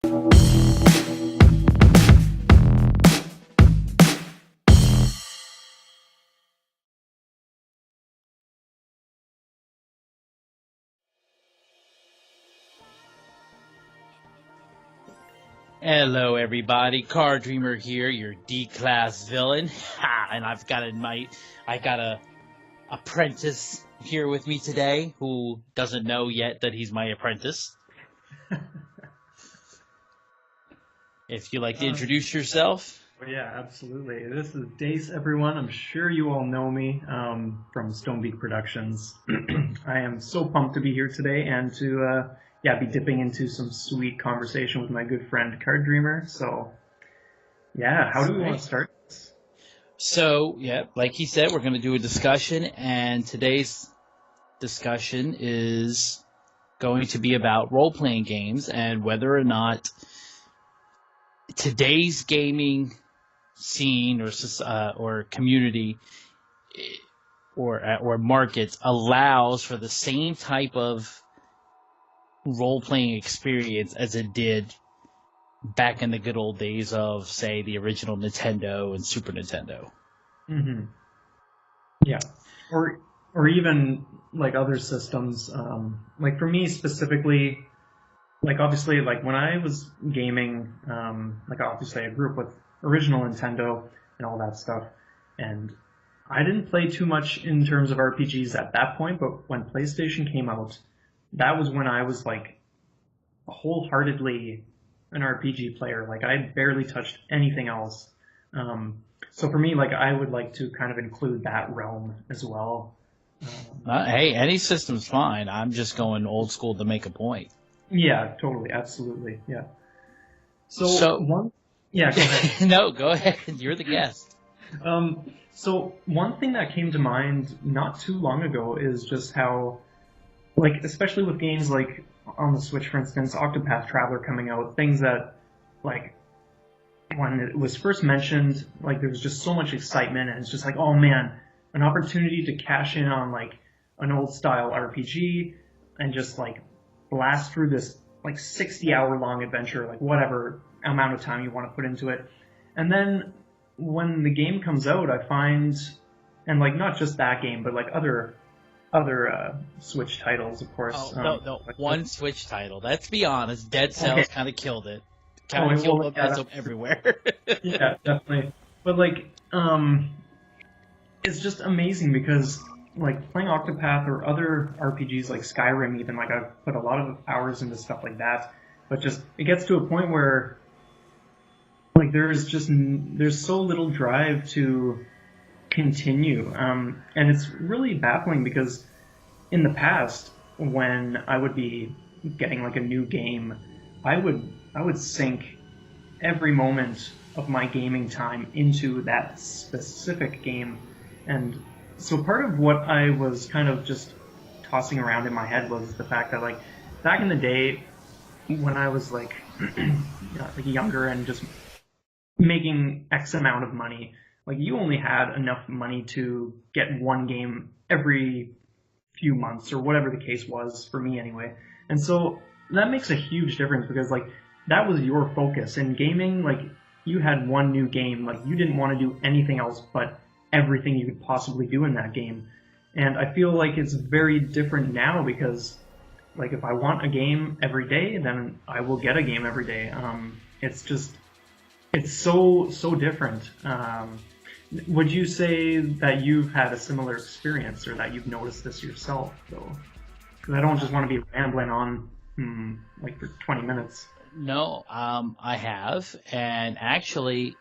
Hello, everybody. Car Dreamer here, your D-class villain. Ha! And I got a apprentice here with me today who doesn't know yet that he's my apprentice. If you'd like to introduce yourself. Well, yeah, absolutely. This is Dace, everyone. I'm sure you all know me from Stonebeak Productions. I am so pumped to be here today and to be dipping into some sweet conversation with my good friend Card Dreamer. So, yeah, how do we want to start this? So, yeah, like he said, we're going to do a discussion, and today's discussion is going to be about role-playing games and whether or not today's gaming scene or community or markets allows for the same type of role-playing experience as it did back in the good old days of, say, the original Nintendo and Super Nintendo. Mm-hmm. Yeah, or even like other systems. Like for me specifically, like obviously, like when I was gaming, like obviously I grew up with original Nintendo and all that stuff, and I didn't play too much in terms of RPGs at that point. But when PlayStation came out, that was when I was like wholeheartedly an RPG player. Like I barely touched anything else. So for me, like I would like to kind of include that realm as well. Hey, any system's fine. I'm just going old school to make a point. Yeah, totally, absolutely, yeah. Yeah, go ahead. No, go ahead. You're the guest. So one thing that came to mind not too long ago is just how, like, especially with games like on the Switch, for instance, Octopath Traveler coming out, things that, like, when it was first mentioned, like, there was just so much excitement, and it's just like, oh man, an opportunity to cash in on, like, an old-style RPG, and just, like, blast through this, like, 60-hour-long adventure, like, whatever amount of time you want to put into it. And then, when the game comes out, I find, and, like, not just that game, but, like, other Switch titles, of course. Oh, no, like one Switch title. Let's be honest, Dead Cells kind of killed it. Kind of killed momentum everywhere. Yeah, definitely. But, like, it's just amazing because, like, playing Octopath or other RPGs like Skyrim even, like, I've put a lot of hours into stuff like that, but just, it gets to a point where, like, there's so little drive to continue, and it's really baffling because in the past, when I would be getting, like, a new game, I would sink every moment of my gaming time into that specific game. And so part of what I was kind of just tossing around in my head was the fact that, like, back in the day when I was, like, like younger and just making X amount of money, like, you only had enough money to get one game every few months or whatever the case was, for me anyway. And so that makes a huge difference because, like, that was your focus. In gaming, like, you had one new game, like, you didn't want to do anything else but everything you could possibly do in that game. And I feel like it's very different now because, like, if I want a game every day, then I will get a game every day. It's so different. Would you say that you've had a similar experience or that you've noticed this yourself, though? Because I don't just want to be rambling on, like, for 20 minutes. No, I have, and actually,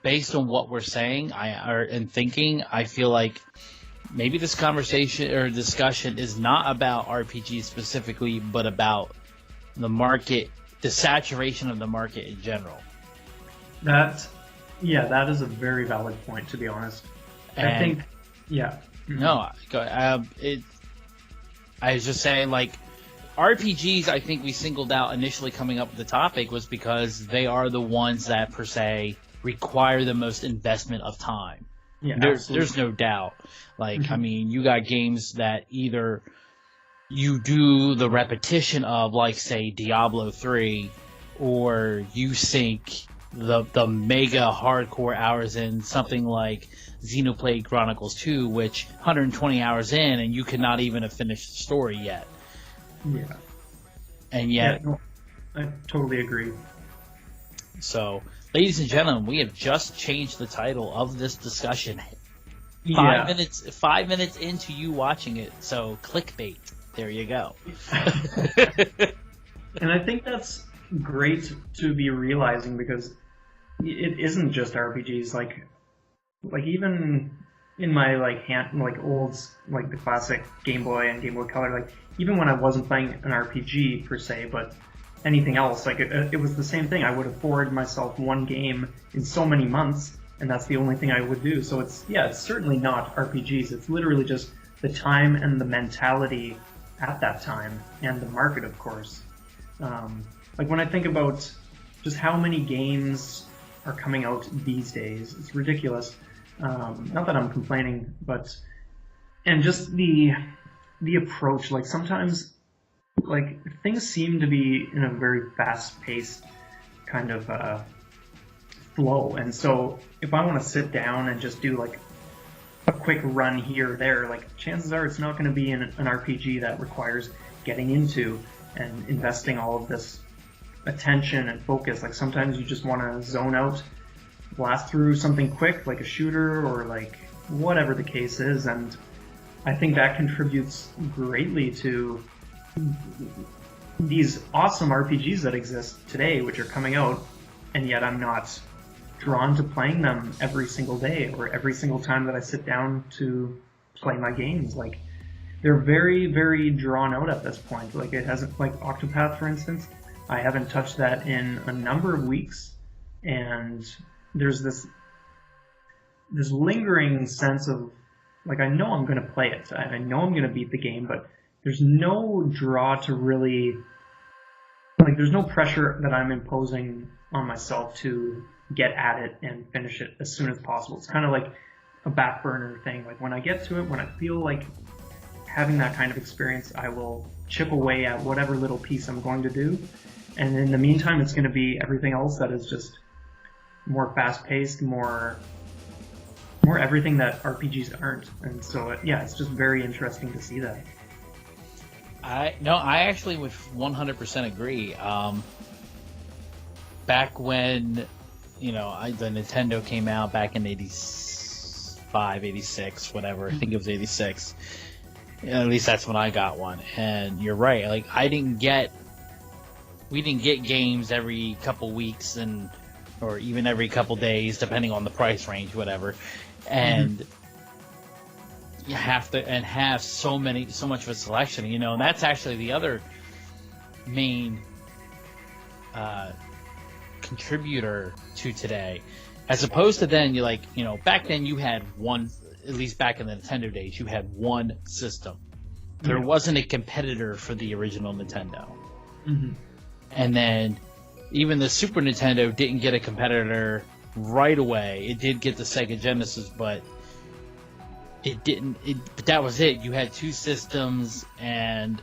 based on what we're saying and thinking, I feel like maybe this conversation or discussion is not about RPGs specifically, but about the market, the saturation of the market in general. That is a very valid point, to be honest. I think, yeah. No, I was just saying, like, RPGs, I think we singled out initially coming up with the topic was because they are the ones that, per se, require the most investment of time. Yeah, there's no doubt. Like, I mean, you got games that either you do the repetition of, like, say, Diablo 3, or you sink the mega hardcore hours in something like Xenoblade Chronicles 2, which 120 hours in, and you cannot even have finished the story yet. Yeah. And Yeah, yet, no, I totally agree. so, ladies and gentlemen, we have just changed the title of this discussion. Yeah. 5 minutes into you watching it, so clickbait. There you go. And I think that's great to be realizing, because it isn't just RPGs. Like even in my old, like the classic Game Boy and Game Boy Color, like even when I wasn't playing an RPG per se, but anything else, like it was the same thing. I would afford myself one game in so many months, and that's the only thing I would do. So it's certainly not RPGs. It's literally just the time and the mentality at that time, and the market, of course. Like when I think about just how many games are coming out these days, it's ridiculous. Not that I'm complaining, but and just the approach. Like sometimes, like things seem to be in a very fast-paced kind of flow, and so if I want to sit down and just do like a quick run here or there, like chances are it's not going to be in an RPG that requires getting into and investing all of this attention and focus. Like sometimes you just want to zone out, blast through something quick, like a shooter or like whatever the case is, and I think that contributes greatly to these awesome RPGs that exist today, which are coming out, and yet I'm not drawn to playing them every single day or every single time that I sit down to play my games. Like they're very, very drawn out at this point. Like it hasn't, like Octopath, for instance, I haven't touched that in a number of weeks, and there's this lingering sense of like I know I'm going to play it, I know I'm going to beat the game, but there's no draw to really, like there's no pressure that I'm imposing on myself to get at it and finish it as soon as possible. It's kind of like a back burner thing. Like when I get to it, when I feel like having that kind of experience, I will chip away at whatever little piece I'm going to do. And in the meantime, it's going to be everything else that is just more fast-paced, more everything that RPGs aren't. And so, yeah, it's just very interesting to see that. I actually would 100% agree. Back when, the Nintendo came out back in 85, 86, whatever. I think it was 86. At least that's when I got one. And you're right. Like we didn't get games every couple weeks or even every couple days, depending on the price range, whatever. And you have to have so much of a selection, and that's actually the other main contributor to today, as opposed to then back then you had one, at least back in the Nintendo days, you had one system. There wasn't a competitor for the original Nintendo. And then even the Super Nintendo didn't get a competitor right away. It did get the Sega Genesis, but it didn't. But that was it. You had two systems, and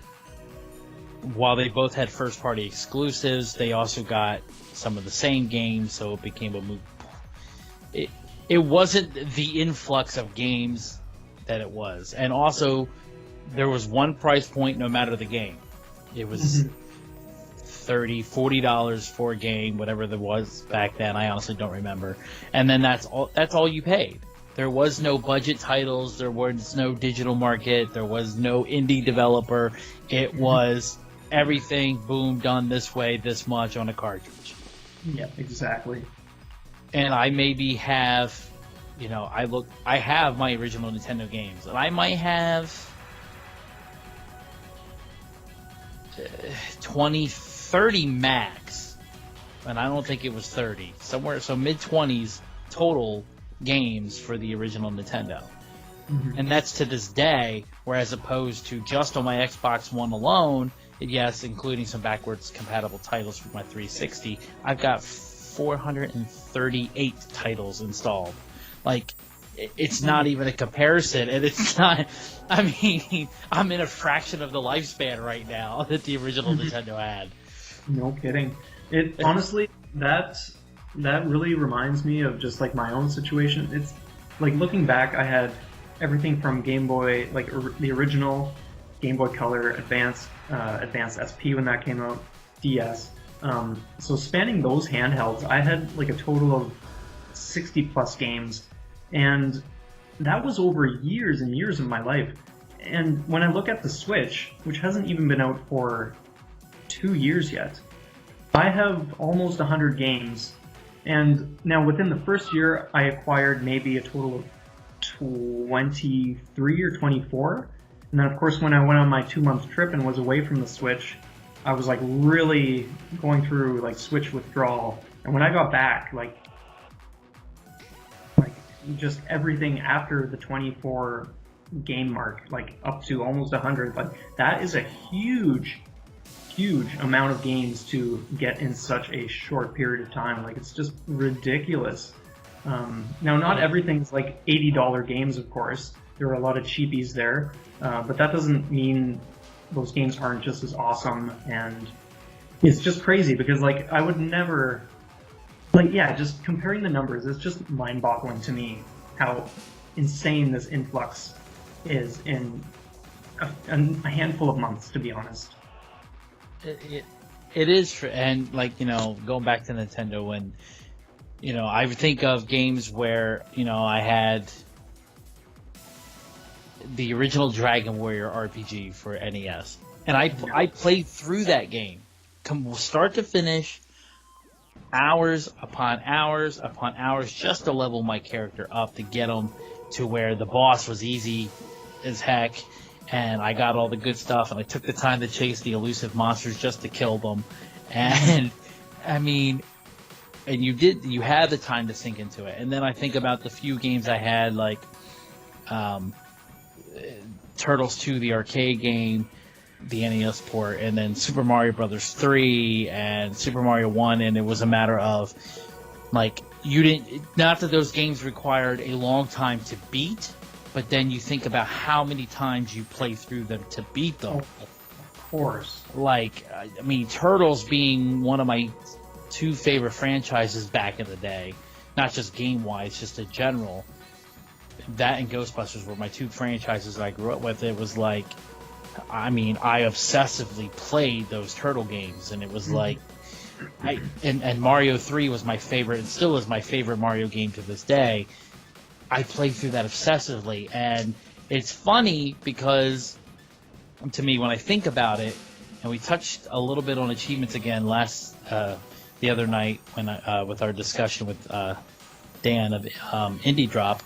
while they both had first-party exclusives, they also got some of the same games, so it became a move. It wasn't the influx of games that it was, and also there was one price point no matter the game. It was $30, $40 for a game, whatever there was back then. I honestly don't remember. And then that's all you paid. There was no budget titles. There was no digital market. There was no indie developer. It was everything, boom, done this way, this much on a cartridge. Yeah, exactly. And I maybe have, I have my original Nintendo games, and I might have 20, 30 max, and I don't think it was 30. Somewhere, so mid-20s total games for the original Nintendo. And that's to this day, whereas opposed to just on my Xbox One alone, yes, including some backwards compatible titles for my 360, I've got 438 titles installed. Like, it's not even a comparison, and it's not. I mean, I'm in a fraction of the lifespan right now that the original Nintendo had. No kidding. It honestly, that really reminds me of just like my own situation. It's like looking back, I had everything from Game Boy, like the original Game Boy Color, Advanced SP when that came out, DS. So spanning those handhelds, I had like a total of 60 plus games, and that was over years and years of my life. And when I look at the Switch, which hasn't even been out for 2 years yet, I have almost 100 games. And now within the first year, I acquired maybe a total of 23 or 24. And then of course when I went on my 2-month trip and was away from the Switch, I was like really going through like Switch withdrawal. And when I got back, like just everything after the 24 game mark, like up to almost 100, like that is a huge amount of games to get in such a short period of time. Like it's just ridiculous. Now not everything's like $80 games, of course. There are a lot of cheapies there, but that doesn't mean those games aren't just as awesome. And it's just crazy because like I would never, like, yeah, just comparing the numbers, it's just mind-boggling to me how insane this influx is in a handful of months, to be honest. It is, and like, you know, going back to Nintendo, when, you know, I think of games where, you know, I had the original Dragon Warrior RPG for NES, and I played through that game, start to finish, hours upon hours upon hours, just to level my character up to get him to where the boss was easy as heck, and I got all the good stuff, and I took the time to chase the elusive monsters just to kill them, and I mean, and you had the time to sink into it. And then I think about the few games I had, like Turtles 2, the arcade game, the NES port, and then Super Mario Brothers 3 and Super Mario 1, and it was a matter of, like, not that those games required a long time to beat, but then you think about how many times you play through them to beat them. Of course. Like, I mean, Turtles being one of my 2 favorite franchises back in the day, not just game-wise, just in general. That and Ghostbusters were my 2 franchises that I grew up with. It was like, I mean, I obsessively played those Turtle games, and it was like, and Mario 3 was my favorite, and still is my favorite Mario game to this day. I played through that obsessively, and it's funny because, to me, when I think about it, and we touched a little bit on achievements again the other night when with our discussion with Dan of Indie Drop,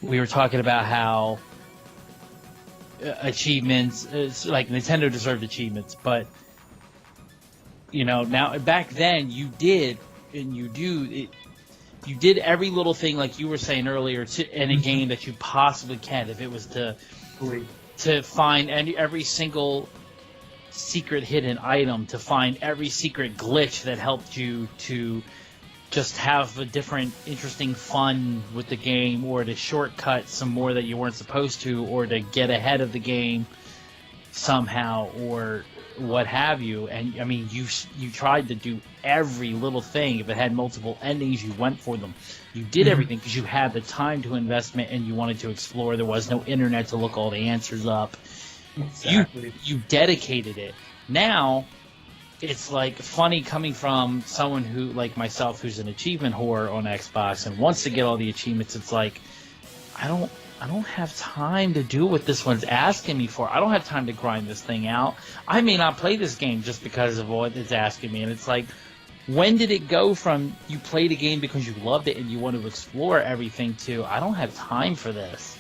we were talking about how achievements, like Nintendo deserved achievements, but you know, now back then you did, and you do, you did every little thing, like you were saying earlier, in a game that you possibly can. If it was to find every single secret hidden item, to find every secret glitch that helped you to just have a different, interesting fun with the game, or to shortcut some more that you weren't supposed to, or to get ahead of the game somehow, or what have you. And I mean, you tried to do every little thing. If it had multiple endings, you went for them. You did everything because you had the time to investment and you wanted to explore. There was no internet to look all the answers up. Exactly. You dedicated it. Now it's like funny coming from someone who, like myself, who's an achievement whore on Xbox and wants to get all the achievements. It's like, I don't have time to do what this one's asking me for. I don't have time to grind this thing out. I may not play this game just because of what it's asking me. And it's like, when did it go from you played a game because you loved it and you want to explore everything to, I don't have time for this?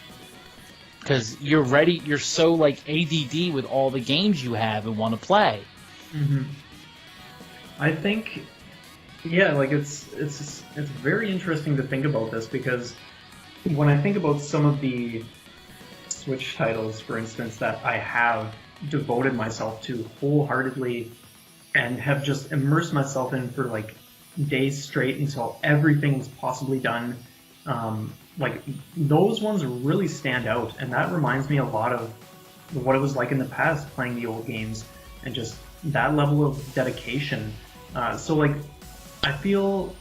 Because you're so like ADD with all the games you have and want to play. Mm-hmm. I think, yeah, like it's very interesting to think about this, because when I think about some of the Switch titles, for instance, that I have devoted myself to wholeheartedly and have just immersed myself in for like days straight until everything was possibly done, like those ones really stand out, and that reminds me a lot of what it was like in the past playing the old games, and just that level of dedication. So like, I feel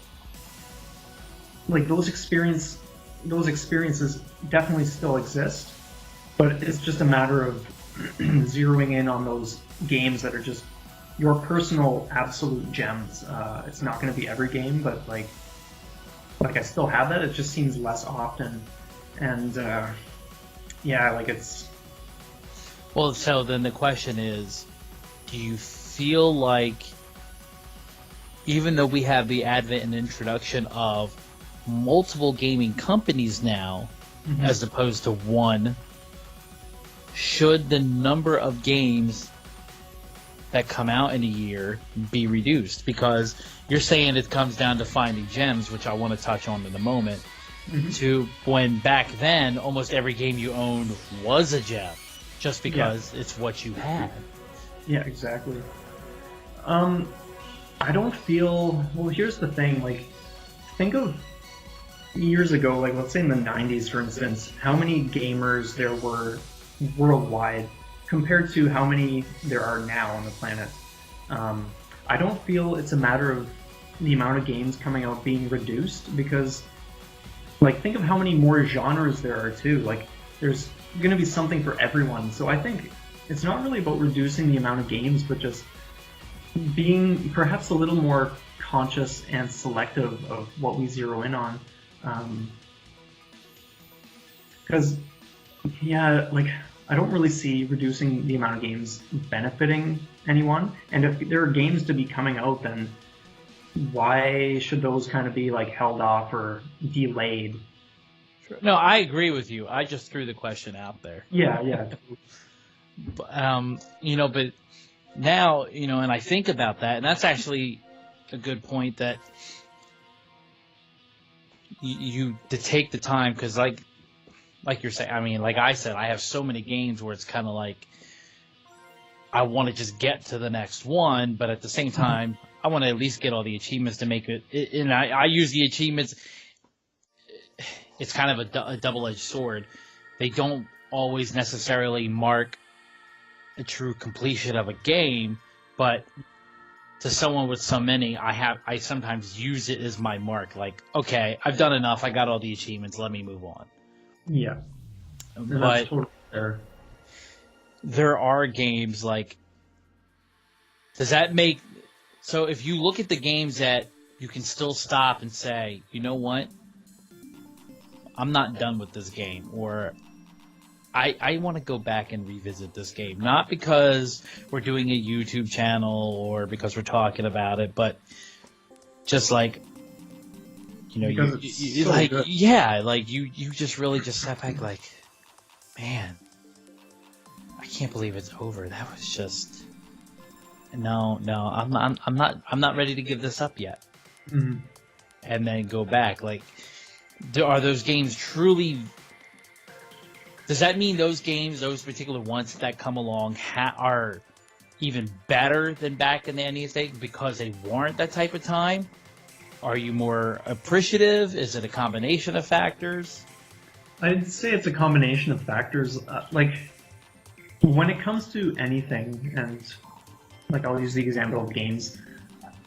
like those experiences definitely still exist, but it's just a matter of zeroing in on those games that are just your personal absolute gems. It's not going to be every game, but like I still have that. It just seems less often, and yeah, like it's. Well, so then the question is, do you feel like, even though we have the advent and introduction of multiple gaming companies now, as opposed to one, should the number of games that come out in a year be reduced? Because you're saying it comes down to finding gems, which I want to touch on in a moment, to when back then almost every game you owned was a gem, just because it's what you had. Yeah, exactly. I don't feel... Well, here's the thing, like, think of years ago, like, let's say in the 90s, for instance, how many gamers there were worldwide compared to how many there are now on the planet. I don't feel it's a matter of the amount of games coming out being reduced, because, like, think of how many more genres there are, too. Like, there's going to be something for everyone. So I think it's not really about reducing the amount of games, but just being perhaps a little more conscious and selective of what we zero in on. Because, yeah, like, I don't really see reducing the amount of games benefiting anyone. And if there are games to be coming out, then why should those kind of be, like, held off or delayed? No, I agree with you. I just threw the question out there. Yeah. You know, but now, you know, and I think about that, and that's actually a good point, that you to take the time, because like you're saying, I mean, like I said, I have so many games where it's kind of like I want to just get to the next one, but at the same time, I want to at least get all the achievements to make it. And I use the achievements. It's kind of a double-edged sword. They don't always necessarily mark a true completion of a game, but to someone with so many, I sometimes use it as my mark. Like, okay, I've done enough. I got all the achievements. Let me move on. Yeah. But that's totally fair. There are games like, does that make, so if you look at the games that you can still stop and say, you know what, I'm not done with this game, or I want to go back and revisit this game. Not because we're doing a YouTube channel or because we're talking about it, but just like, you know, you so like, good. yeah, like you just really just sat back like, man, I can't believe it's over. That was just, no, I'm not ready to give this up yet. Mm-hmm. And then go back. Like, are those games truly? Does that mean those games, those particular ones that come along, are even better than back in the NES days because they warrant that type of time? Are you more appreciative? Is it a combination of factors? I'd say it's a combination of factors. Like, when it comes to anything, and like I'll use the example of games,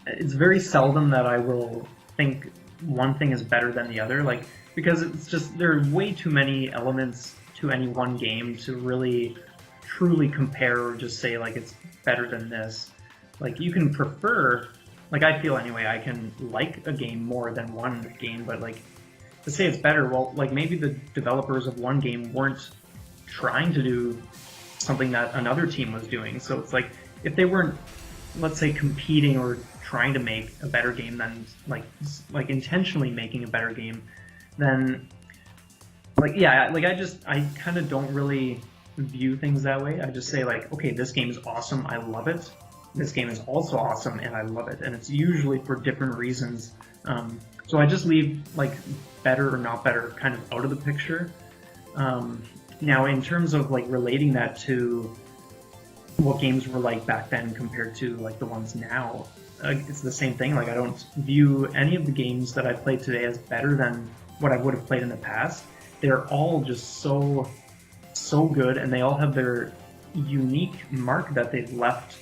it's very seldom that I will think one thing is better than the other. Like, because it's just, there are way too many elements to any one game to really truly compare or just say like it's better than this. Like, you can prefer, like I feel anyway, I can like a game more than one game, but like to say it's better, well, like maybe the developers of one game weren't trying to do something that another team was doing. So it's like, if they weren't, let's say, competing or trying to make a better game than like intentionally making a better game, then like, yeah, like I kind of don't really view things that way. I just say like, okay, this game is awesome, I love it. This game is also awesome and I love it, and it's usually for different reasons. So I just leave like better or not better kind of out of the picture. Now, in terms of like relating that to what games were like back then compared to like the ones now, it's the same thing. Like, I don't view any of the games that I play today as better than what I would have played in the past. They're all just so good, and they all have their unique mark that they've left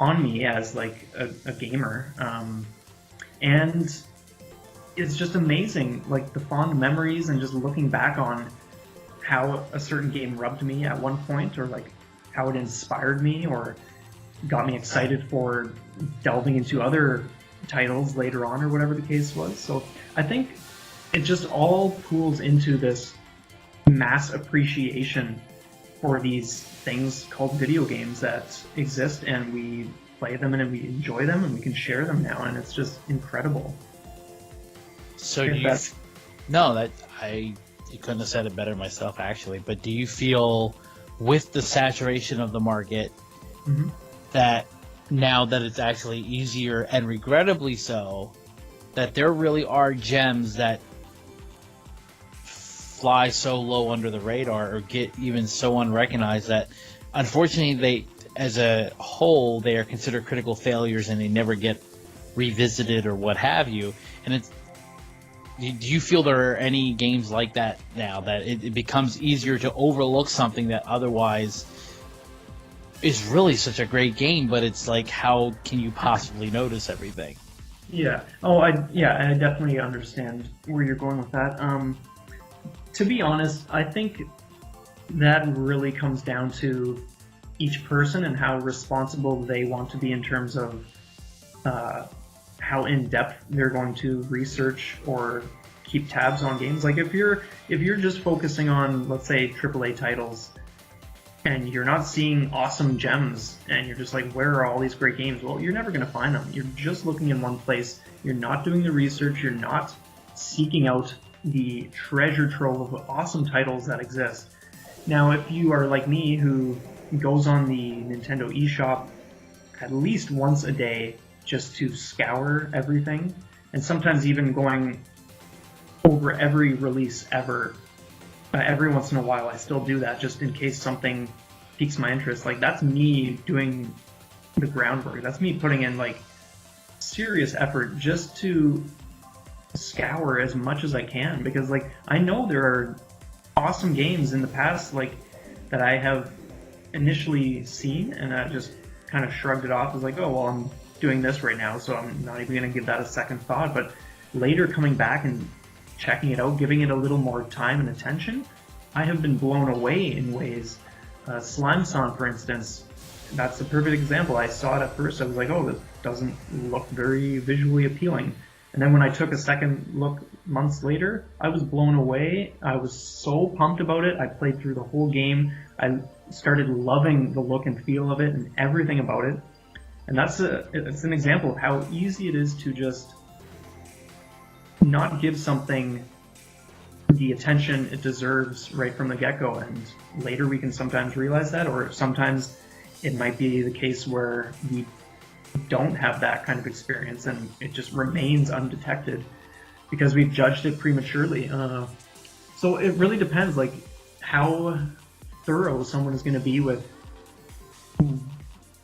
on me as like a gamer. And it's just amazing, like the fond memories and just looking back on how a certain game rubbed me at one point, or like how it inspired me or got me excited for delving into other titles later on, or whatever the case was. So I think it just all pools into this mass appreciation for these things called video games that exist, and we play them and we enjoy them and we can share them now, and it's just incredible. So you couldn't have said it better myself, actually. But do you feel, with the saturation of the market, that now that it's actually easier, and regrettably so, that there really are gems that fly so low under the radar or get even so unrecognized that, unfortunately, they, as a whole, they are considered critical failures and they never get revisited or what have you? And it's, do you feel there are any games like that now, that it becomes easier to overlook something that otherwise is really such a great game, but it's like, how can you possibly notice everything? Yeah. Oh, I definitely understand where you're going with that. To be honest, I think that really comes down to each person and how responsible they want to be in terms of how in depth they're going to research or keep tabs on games. Like if you're just focusing on, let's say, AAA titles, and you're not seeing awesome gems, and you're just like, where are all these great games? Well, you're never going to find them. You're just looking in one place. You're not doing the research. You're not seeking out the treasure trove of awesome titles that exist. Now, if you are like me, who goes on the Nintendo eShop at least once a day just to scour everything, and sometimes even going over every release ever, every once in a while I still do that just in case something piques my interest. Like, that's me doing the groundwork. That's me putting in like serious effort just to scour as much as I can, because like I know there are awesome games in the past like that I have initially seen, and I just kind of shrugged it off as like, oh well, I'm doing this right now, so I'm not even going to give that a second thought. But later, coming back and checking it out, giving it a little more time and attention, I have been blown away in ways. Slime Song, for instance, that's a perfect example. I saw it at first, I was like, oh, this doesn't look very visually appealing. And then when I took a second look months later, I was blown away. I was so pumped about it. I played through the whole game. I started loving the look and feel of it and everything about it. And it's an example of how easy it is to just not give something the attention it deserves right from the get-go. And later we can sometimes realize that, or sometimes it might be the case where we don't have that kind of experience and it just remains undetected because we've judged it prematurely. So it really depends, like, how thorough someone is going to be with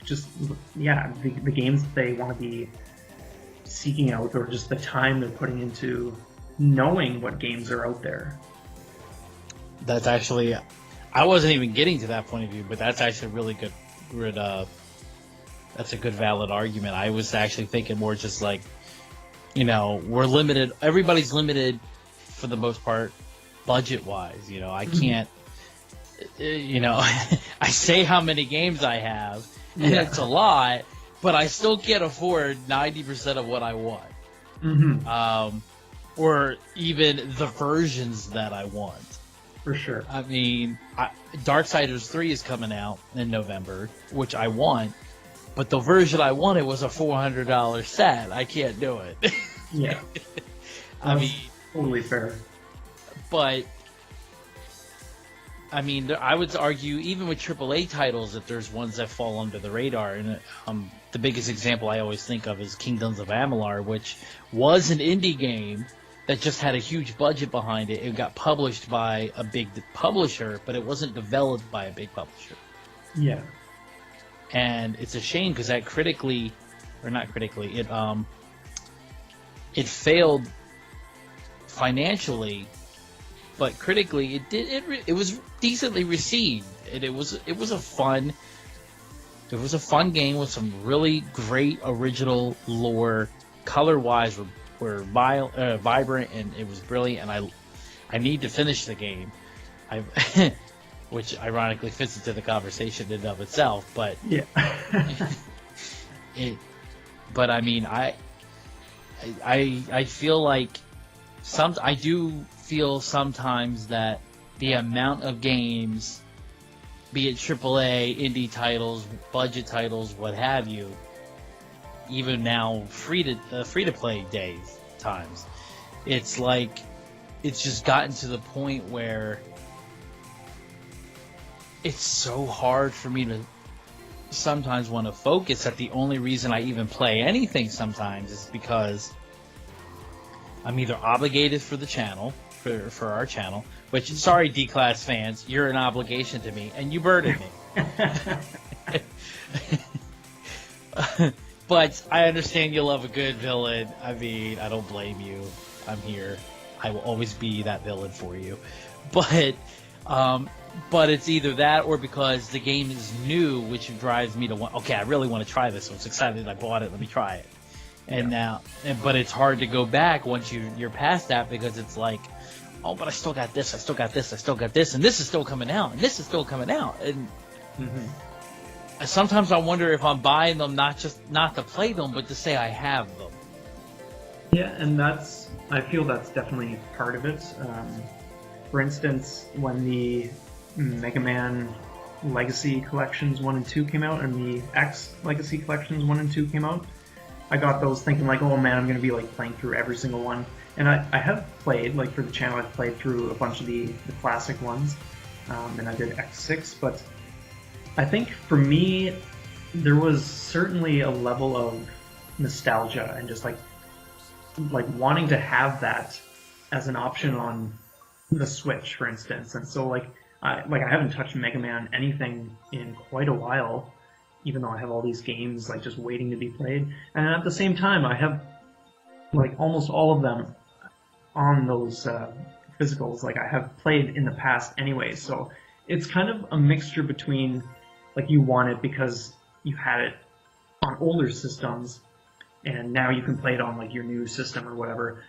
just, the games that they want to be seeking out, or just the time they're putting into knowing what games are out there. That's actually, I wasn't even getting to that point of view, but that's actually really good. That's a good, valid argument. I was actually thinking more just like, we're limited. Everybody's limited for the most part, budget-wise. I can't, I say how many games I have, and it's a lot, but I still can't afford 90% of what I want. Mm-hmm. Or even the versions that I want. For sure. I mean, Darksiders 3 is coming out in November, which I want. But the version I wanted was a $400 set. I can't do it. Yeah. I mean, totally fair. But I mean, I would argue even with AAA titles that there's ones that fall under the radar. And the biggest example I always think of is Kingdoms of Amalur, which was an indie game that just had a huge budget behind it. It got published by a big publisher, but it wasn't developed by a big publisher. Yeah. And it's a shame because that it failed financially, but critically, it was decently received, and it was a fun game with some really great original lore. Color-wise, were vibrant, and it was brilliant. And I need to finish the game, which ironically fits into the conversation in and of itself. But yeah, But I mean, I feel like I do feel sometimes that the amount of games, be it AAA, indie titles, budget titles, what have you, even now free to play times, it's like it's just gotten to the point where it's so hard for me to sometimes want to focus that the only reason I even play anything sometimes is because I'm either obligated for the channel, for our channel, which, sorry, D-Class fans, you're an obligation to me, and you burden me. But I understand you love a good villain. I mean, I don't blame you. I'm here. I will always be that villain for you. But it's either that or because the game is new, which drives me to want, okay, I really want to try this. So I'm excited I bought it. Let me try it. And but it's hard to go back once you're past that, because it's like, oh, but I still got this, I still got this, I still got this, and this is still coming out, and this is still coming out. And sometimes I wonder if I'm buying them not to play them, but to say I have them. Yeah, and I feel that's definitely part of it. For instance, when the Mega Man Legacy Collections 1 and 2 came out, and the X Legacy Collections 1 and 2 came out, I got those thinking like, oh man, I'm going to be like playing through every single one. And I have played, like for the channel, I've played through a bunch of the classic ones, and I did X6, but I think for me, there was certainly a level of nostalgia and just like wanting to have that as an option on the Switch, for instance. And so I haven't touched Mega Man anything in quite a while, even though I have all these games like just waiting to be played. And at the same time, I have like almost all of them on those physicals. Like I have played in the past anyway, so it's kind of a mixture between like you want it because you had it on older systems, and now you can play it on like your new system or whatever.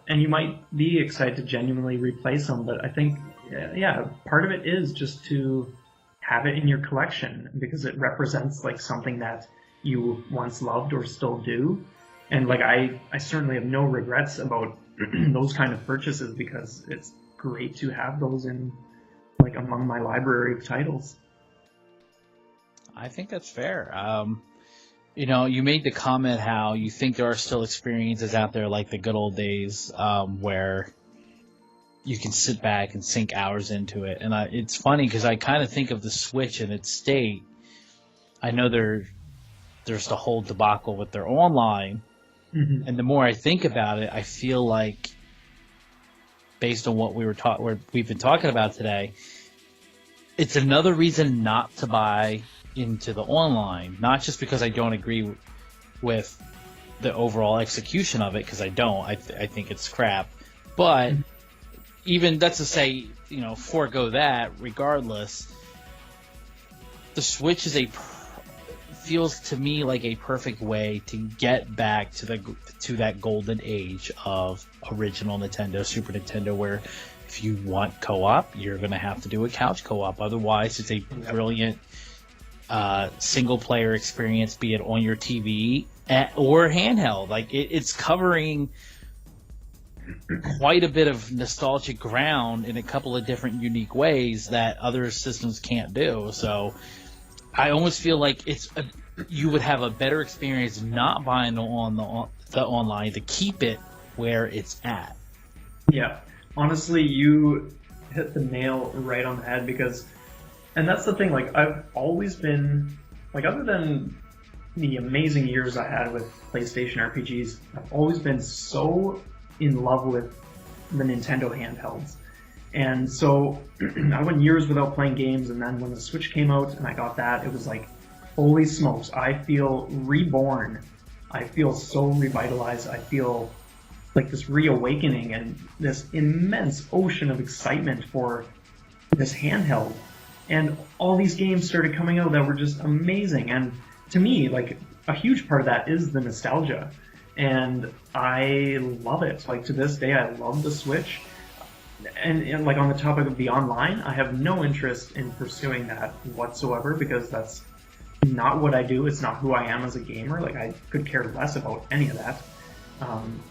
And you might be excited to genuinely replace them, but I think, part of it is just to have it in your collection because it represents like something that you once loved or still do. And like I certainly have no regrets about those kind of purchases because it's great to have those in like among my library of titles. I think that's fair. You made the comment how you think there are still experiences out there like the good old days where you can sit back and sink hours into it. And it's funny because I kind of think of the Switch in its state. I know there's the whole debacle with their online. Mm-hmm. And the more I think about it, I feel like, based on what we've been talking about today, it's another reason not to buy into the online. Not just because I don't agree with the overall execution of it, because I don't. I think it's crap. But even that's to say, forego that. Regardless, the Switch feels to me like a perfect way to get back to that golden age of original Nintendo, Super Nintendo, where if you want co-op, you're going to have to do a couch co-op. Otherwise, it's a brilliant single player experience, be it on your TV or handheld. Like it's covering quite a bit of nostalgic ground in a couple of different unique ways that other systems can't do. So I almost feel like you would have a better experience not buying the online to keep it where it's at. Yeah, honestly, you hit the nail right on the head and that's the thing, like I've always been, like other than the amazing years I had with PlayStation RPGs, I've always been so in love with the Nintendo handhelds. And so I went years without playing games, and then when the Switch came out and I got that, it was like, holy smokes, I feel reborn. I feel so revitalized. I feel like this reawakening and this immense ocean of excitement for this handheld. And all these games started coming out that were just amazing. And to me, like, a huge part of that is the nostalgia. And I love it. Like, to this day, I love the Switch. And like, on the topic of the online, I have no interest in pursuing that whatsoever, because that's not what I do. It's not who I am as a gamer. Like, I could care less about any of that.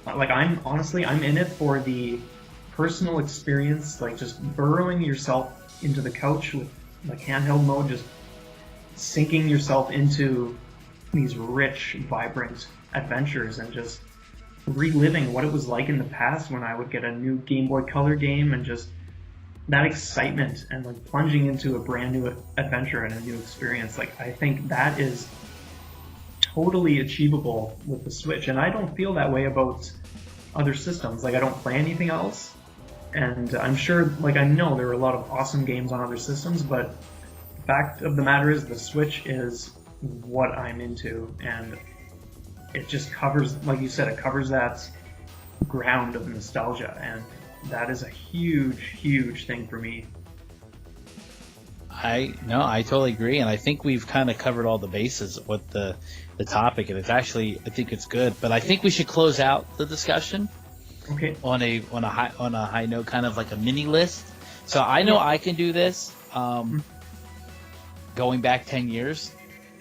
Like, I'm in it for the personal experience, like just burrowing yourself into the couch with like handheld mode, just sinking yourself into these rich, vibrant adventures and just reliving what it was like in the past when I would get a new Game Boy Color game, and just that excitement and like plunging into a brand new adventure and a new experience. Like, I think that is totally achievable with the Switch, and I don't feel that way about other systems. Like, I don't play anything else, and I'm sure, like, I know there are a lot of awesome games on other systems, but the fact of the matter is the Switch is what I'm into, and it just covers, like you said, it covers that ground of nostalgia, and that is a huge thing for me. I totally agree, and I think we've kind of covered all the bases with the topic, and it's actually, I think it's good. But I think we should close out the discussion Okay. on a high note, kind of like a mini list. So I know I can do this. Going back 10 years,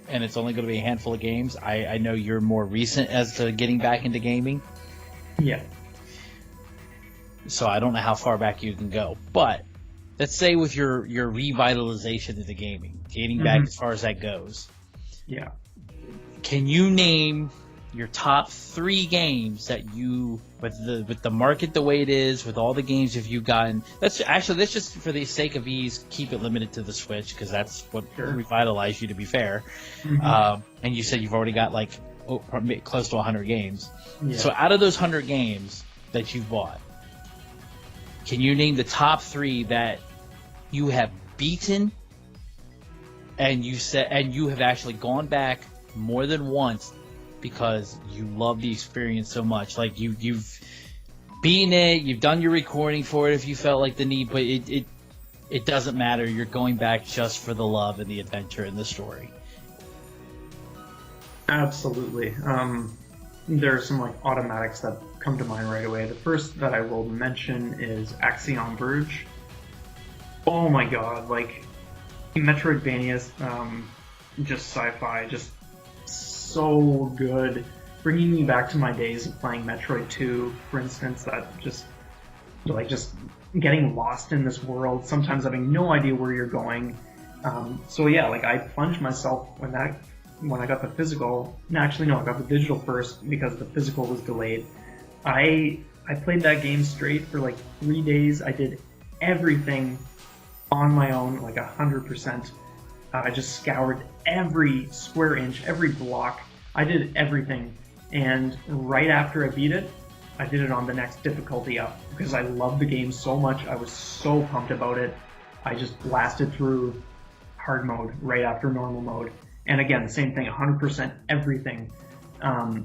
and it's only going to be a handful of games. I know you're more recent as to getting back into gaming. Yeah. So I don't know how far back you can go, but let's say with your revitalization into gaming, getting back as far as that goes. Yeah. Can you name your top 3 games that you, with the market the way it is, with all the games if you've gotten? Let's just, for the sake of ease, keep it limited to the Switch, because that's what revitalized you, to be fair. And you said you've already got like close to 100 games. Yeah. So out of those 100 games that you've bought, can you name the top 3 that you have beaten, and you have actually gone back more than once because you love the experience so much? Like, you've beaten it, you've done your recording for it if you felt like the need, but it doesn't matter. You're going back just for the love and the adventure and the story. Absolutely. There are some like automatics that come to mind right away. The first that I will mention is Axiom Verge. Oh my god, like, Metroidvania, just sci-fi, just so good. Bringing me back to my days of playing Metroid 2, for instance, that just getting lost in this world, sometimes having no idea where you're going. So yeah, like, I plunged myself when I got the physical. Actually, no, I got the digital first because the physical was delayed. I played that game straight for like 3 days. I did everything on my own, like 100%. I just scoured every square inch, every block. I did everything. And right after I beat it, I did it on the next difficulty up because I loved the game so much. I was so pumped about it. I just blasted through hard mode right after normal mode. And again, same thing, 100% everything.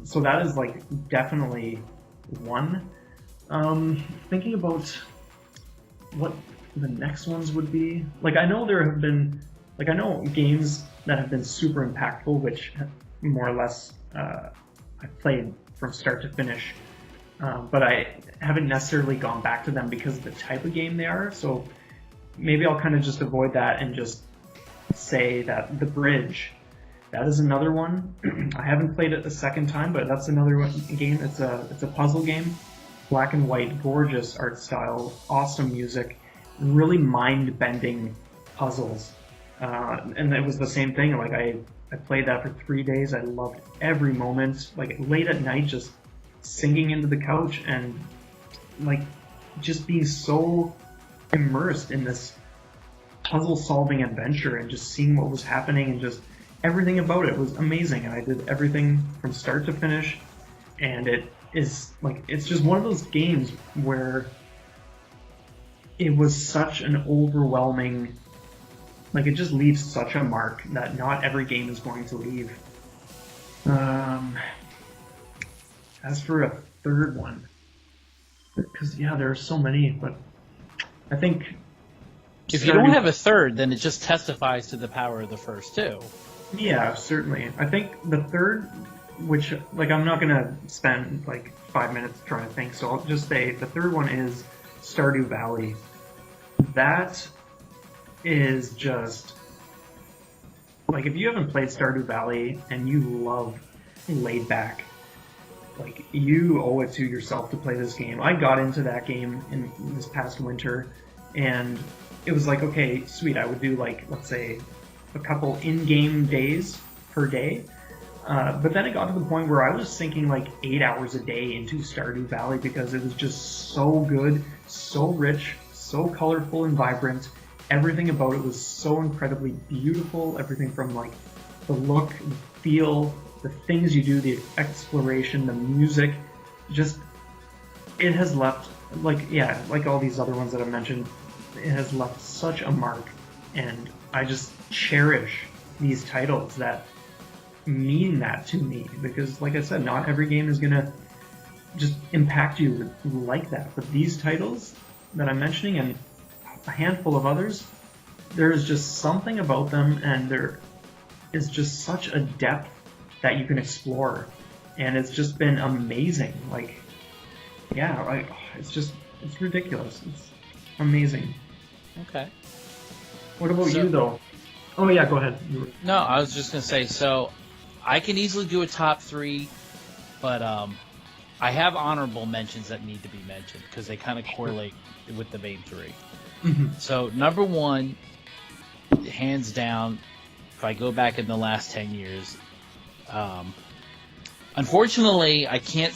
So that is like definitely one. Thinking about what the next ones would be. Like, I know I know games that have been super impactful, which more or less I've played from start to finish. But I haven't necessarily gone back to them because of the type of game they are. So maybe I'll kind of just avoid that and just say that The Bridge, that is another one. I haven't played it a second time, but that's another game. It's a puzzle game, black and white, gorgeous art style, awesome music, really mind-bending puzzles. And it was the same thing. Like, I played that for 3 days. I loved every moment. Like, late at night, just sinking into the couch and like just being so immersed in this puzzle-solving adventure and just seeing what was happening, and just everything about it was amazing. And I did everything from start to finish, and it is like, it's just one of those games where it was such an overwhelming, like, it just leaves such a mark that not every game is going to leave. As for a third one, Because yeah, there are so many, but I think If you don't Stardew. have a third, then it just testifies to the power of the first two. Yeah, certainly. I think the third, which like I'm not gonna spend like 5 minutes trying to think, so I'll just say the third one is Stardew Valley. That is just like if you haven't played Stardew Valley and you love laid back, like you owe it to yourself to play this game. I got into that game in this past winter, and it was like, okay, sweet. I would do like let's say a couple in-game days per day, but then it got to the point where I was sinking like 8 hours a day into Stardew Valley because it was just so good, so rich, so colorful and vibrant. Everything about it was so incredibly beautiful. Everything from like the look, the feel, the things you do, the exploration, the music, just it has left like yeah, like all these other ones that I mentioned, it has left such a mark, and I just cherish these titles that mean that to me because, like I said, not every game is gonna just impact you like that. But these titles that I'm mentioning and a handful of others, there is just something about them, and there is just such a depth that you can explore, and it's just been amazing. Like, yeah, like it's ridiculous. It's amazing. Okay. What about So, you though? Oh yeah, go ahead. no, I was just gonna say. So, I can easily do a top three, but I have honorable mentions that need to be mentioned because they kind of correlate with the main three. Mhm. So, number one, hands down, if I go back in the last 10 years, um, unfortunately, I can't.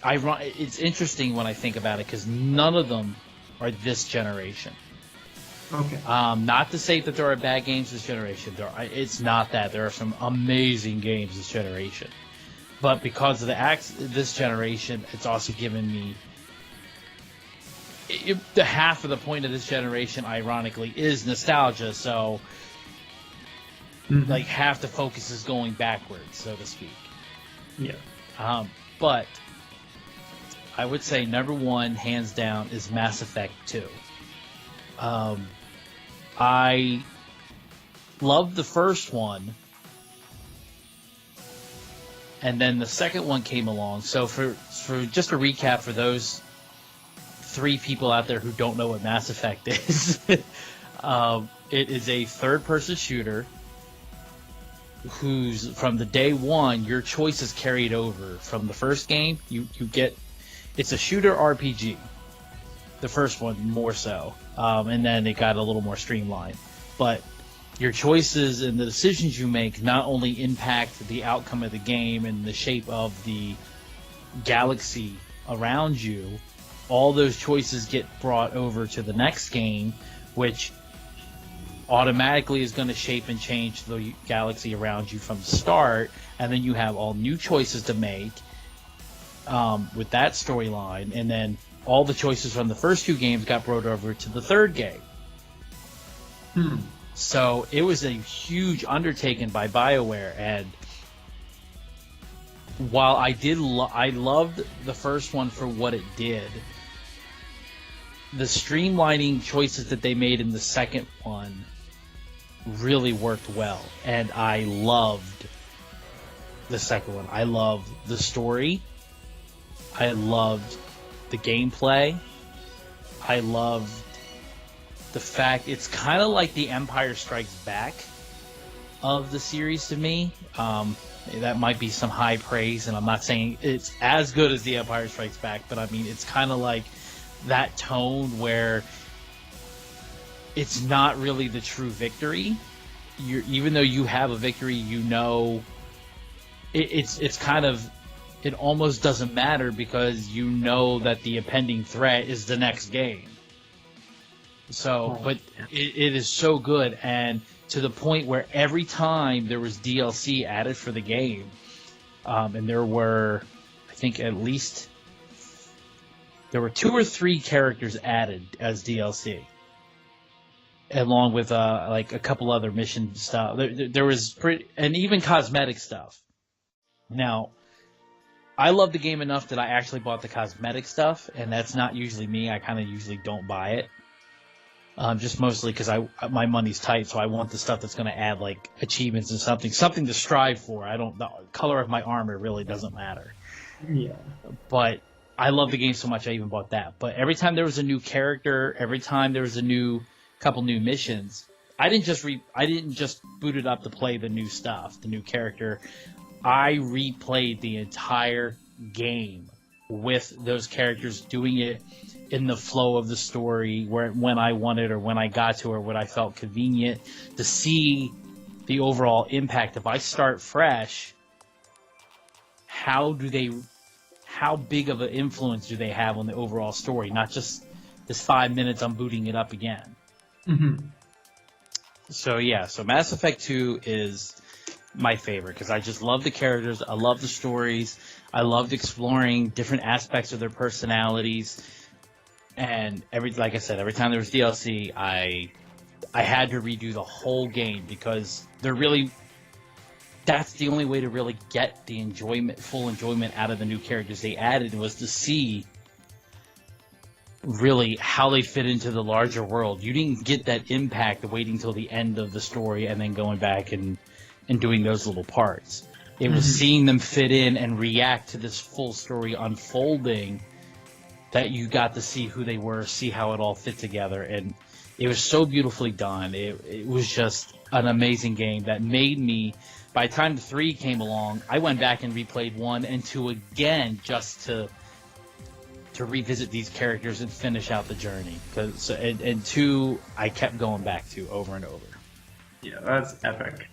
It's interesting when I think about it because none of them are this generation. Okay. Not to say that there are bad games this generation. It's not that. There are some amazing games this generation. But because of this generation, it's also given me the half of the point of this generation, ironically, is nostalgia. So, Mhm. like, half the focus is going backwards, so to speak. Yeah. But I would say number one, hands down, is Mass Effect 2. I loved the first one, and then the second one came along. So for just a recap for those three people out there who don't know what Mass Effect is, it is a third-person shooter who's from the day one, your choice is carried over from the first game. You get it's a shooter RPG. The first one more so, and then it got a little more streamlined. But your choices and the decisions you make not only impact the outcome of the game and the shape of the galaxy around you, all those choices get brought over to the next game, which automatically is going to shape and change the galaxy around you from the start, and then you have all new choices to make with that storyline, and then all the choices from the first two games got brought over to the third game. So it was a huge undertaking by BioWare, and while I loved the first one for what it did, the streamlining choices that they made in the second one really worked well, and I loved the second one. I loved the story. I loved the gameplay. I loved the fact it's kind of like the Empire Strikes Back of the series to me. That might be some high praise, and I'm not saying it's as good as the Empire Strikes Back, but I mean it's kind of like that tone where it's not really the true victory. Even though you have a victory, you know it's kind of, it almost doesn't matter because you know that the impending threat is the next game. So, but it is so good, and to the point where every time there was DLC added for the game, and there were, I think at least, there were 2 or 3 characters added as DLC, along with like a couple other mission stuff. There was and even cosmetic stuff. Now, I love the game enough that I actually bought the cosmetic stuff, and that's not usually me. I kind of usually don't buy it. Just mostly because my money's tight, so I want the stuff that's going to add like achievements and something to strive for. The color of my armor really doesn't matter. Yeah. But I love the game so much I even bought that. But every time there was a new character, every time there was a couple new missions, I didn't just boot it up to play the new stuff, the new character. I replayed the entire game with those characters, doing it in the flow of the story, when I wanted or when I got to or when I felt convenient, to see the overall impact. If I start fresh, how big of an influence do they have on the overall story? Not just this 5 minutes I'm booting it up again. Mm-hmm. So Mass Effect 2 is my favorite because I just love the characters, I love the stories, I loved exploring different aspects of their personalities, and like I said, every time there was DLC, I had to redo the whole game because that's the only way to really get the full enjoyment out of the new characters they added, was to see really how they fit into the larger world. You didn't get that impact of waiting till the end of the story and then going back and doing those little parts. It was seeing them fit in and react to this full story unfolding that you got to see who they were, see how it all fit together, and it was so beautifully done. It was just an amazing game that made me, by the time 3 came along, I went back and replayed 1 and 2 again just to revisit these characters and finish out the journey. And 2, I kept going back to over and over. Yeah, that's epic.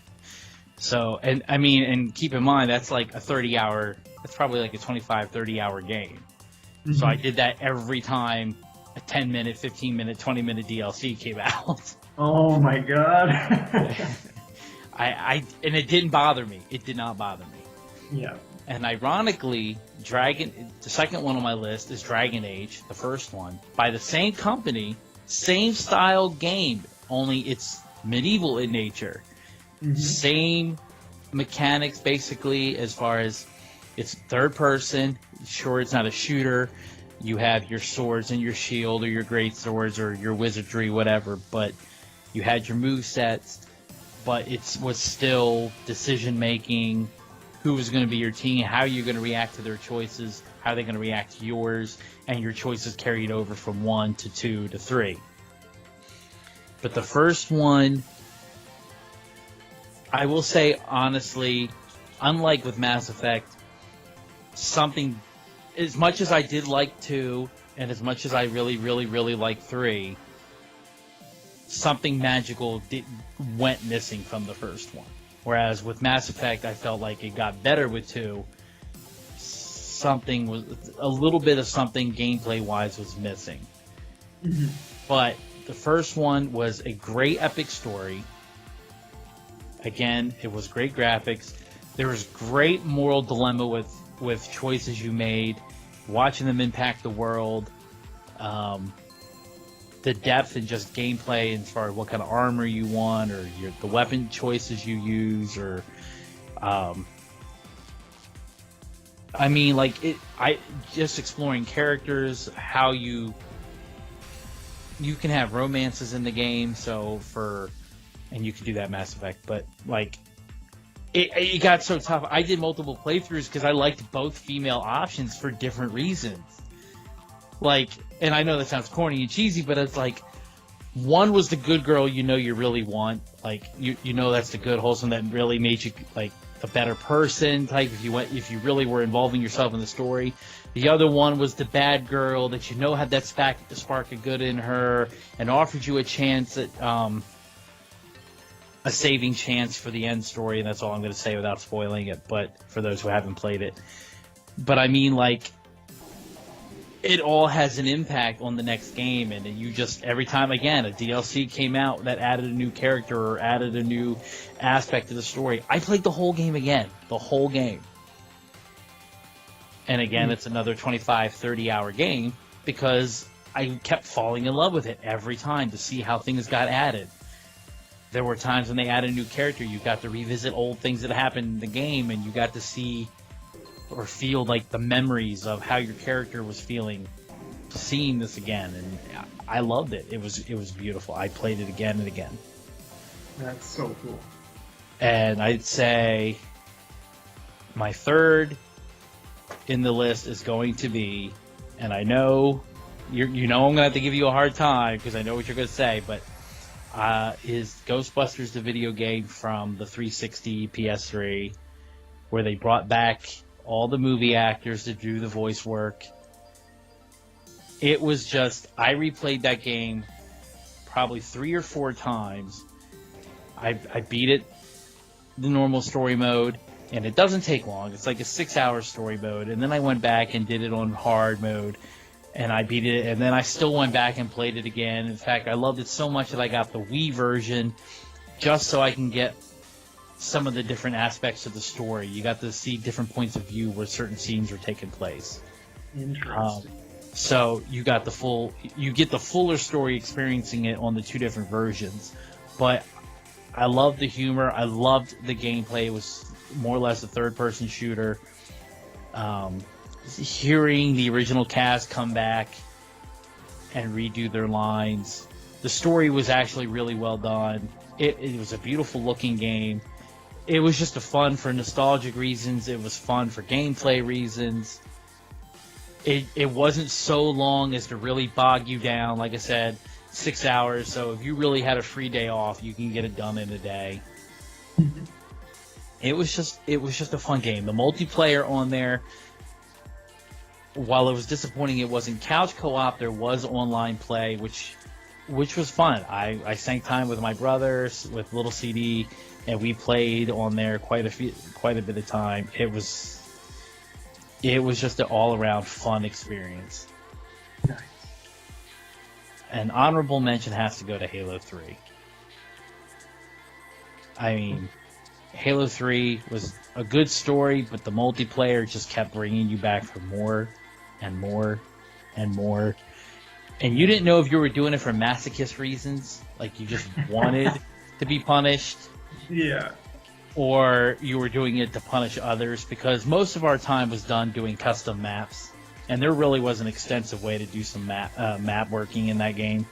So, and keep in mind, that's like that's probably like a 25, 30-hour game. Mm-hmm. So I did that every time a 10-minute, 15-minute, 20-minute DLC came out. Oh my god. And it didn't bother me. It did not bother me. Yeah. And ironically, the second one on my list is Dragon Age, the first one, by the same company, same style game, only it's medieval in nature. Mm-hmm. Same mechanics, basically, as far as it's third person. Sure, it's not a shooter. You have your swords and your shield, or your great swords, or your wizardry, whatever, but you had your movesets, but it was still decision-making, who was going to be your team, how you're going to react to their choices, how they're going to react to yours, and your choices carried over from 1 to 2 to 3. But the first one, I will say honestly, unlike with Mass Effect, something, as much as I did like 2, and as much as I really, really, really like 3, something magical went missing from the first one. Whereas with Mass Effect, I felt like it got better with 2. A little bit of something gameplay-wise was missing. Mm-hmm. But the first one was a great epic story. Again, it was great graphics. There was great moral dilemma with choices you made, watching them impact the world, the depth and just gameplay as far as what kind of armor you want, or the weapon choices you use, or just exploring characters, how you can have romances in the game, and you can do that in Mass Effect, but like it got so tough. I did multiple playthroughs because I liked both female options for different reasons. Like, and I know that sounds corny and cheesy, but it's like, one was the good girl you really want. Like, you know that's the good, wholesome, that really made you, like, a better person type if you really were involving yourself in the story. The other one was the bad girl that had that spark of good in her and offered you a chance at, a saving chance for the end story, and that's all I'm going to say without spoiling it, but for those who haven't played it. But I mean, like, it all has an impact on the next game, and you just, every time, again, a DLC came out that added a new character or added a new aspect to the story, I played the whole game again. The whole game. And again, it's another 25, 30-hour game, because I kept falling in love with it every time to see how things got added. There were times when they added a new character, you got to revisit old things that happened in the game, and you got to see or feel like the memories of how your character was feeling seeing this again, and I loved it. It was beautiful. I played it again and again. That's so cool. And I'd say my third in the list is going to be, and I know I'm going to have to give you a hard time because I know what you're going to say, but is Ghostbusters the video game from the 360 PS3, where they brought back all the movie actors to do the voice work. It was just, I replayed that game probably 3 or 4 times. I beat it the normal story mode, and it doesn't take long. It's like a 6-hour story mode, and then I went back and did it on hard mode, and I beat it, and then I still went back and played it again. In fact, I loved it so much that I got the Wii version just so I can get some of the different aspects of the story. You got to see different points of view where certain scenes are taking place. Interesting. So you get the fuller story experiencing it on the 2 different versions. But I loved the humor. I loved the gameplay. It was more or less a third-person shooter. Hearing the original cast come back and redo their lines. The story was actually really well done. It was a beautiful-looking game. It was just fun for nostalgic reasons. It was fun for gameplay reasons. It wasn't so long as to really bog you down. Like I said, 6 hours. So if you really had a free day off, you can get it done in a day. It was just a fun game. The multiplayer on there, while it was disappointing it wasn't couch co-op, there was online play, which was fun. I sank time with my brothers, with little CD, and we played on there quite a bit of time. It was just an all-around fun experience. Nice. An honorable mention has to go to Halo 3. I mean, Halo 3 was a good story, but the multiplayer just kept bringing you back for more and more and more. And you didn't know if you were doing it for masochist reasons, like you just wanted to be punished. Yeah. Or you were doing it to punish others, because most of our time was done doing custom maps, and there really was an extensive way to do some map working in that game.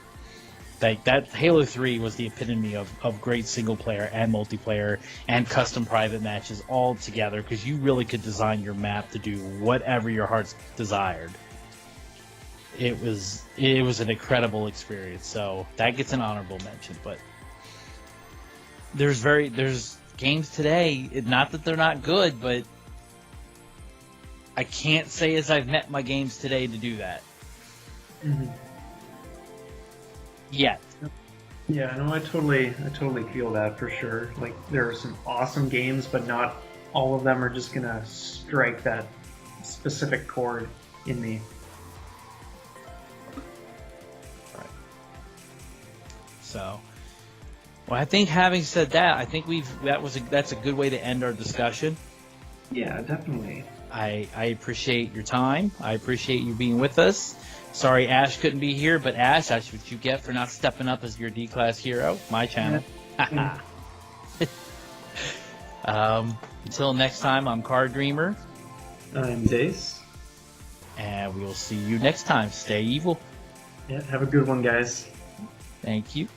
That Halo 3 was the epitome of great single player and multiplayer and custom private matches all together, because you really could design your map to do whatever your heart's desired. It was an incredible experience, so that gets an honorable mention. But there's games today, not that they're not good, but I can't say as I've met my games today to do that. Mm-hmm. Yet. Yeah, no, I totally feel that for sure. Like, there are some awesome games, but not all of them are just gonna strike that specific chord in me. Right. So, well, I think having said that, I think that's a good way to end our discussion. Yeah, definitely. I appreciate your time. I appreciate you being with us. Sorry Ash couldn't be here, but Ash, that's what you get for not stepping up as your D-Class hero. My channel. Yeah. Until next time, I'm Card Dreamer. I'm Dace. And we will see you next time. Stay evil. Yeah, have a good one, guys. Thank you.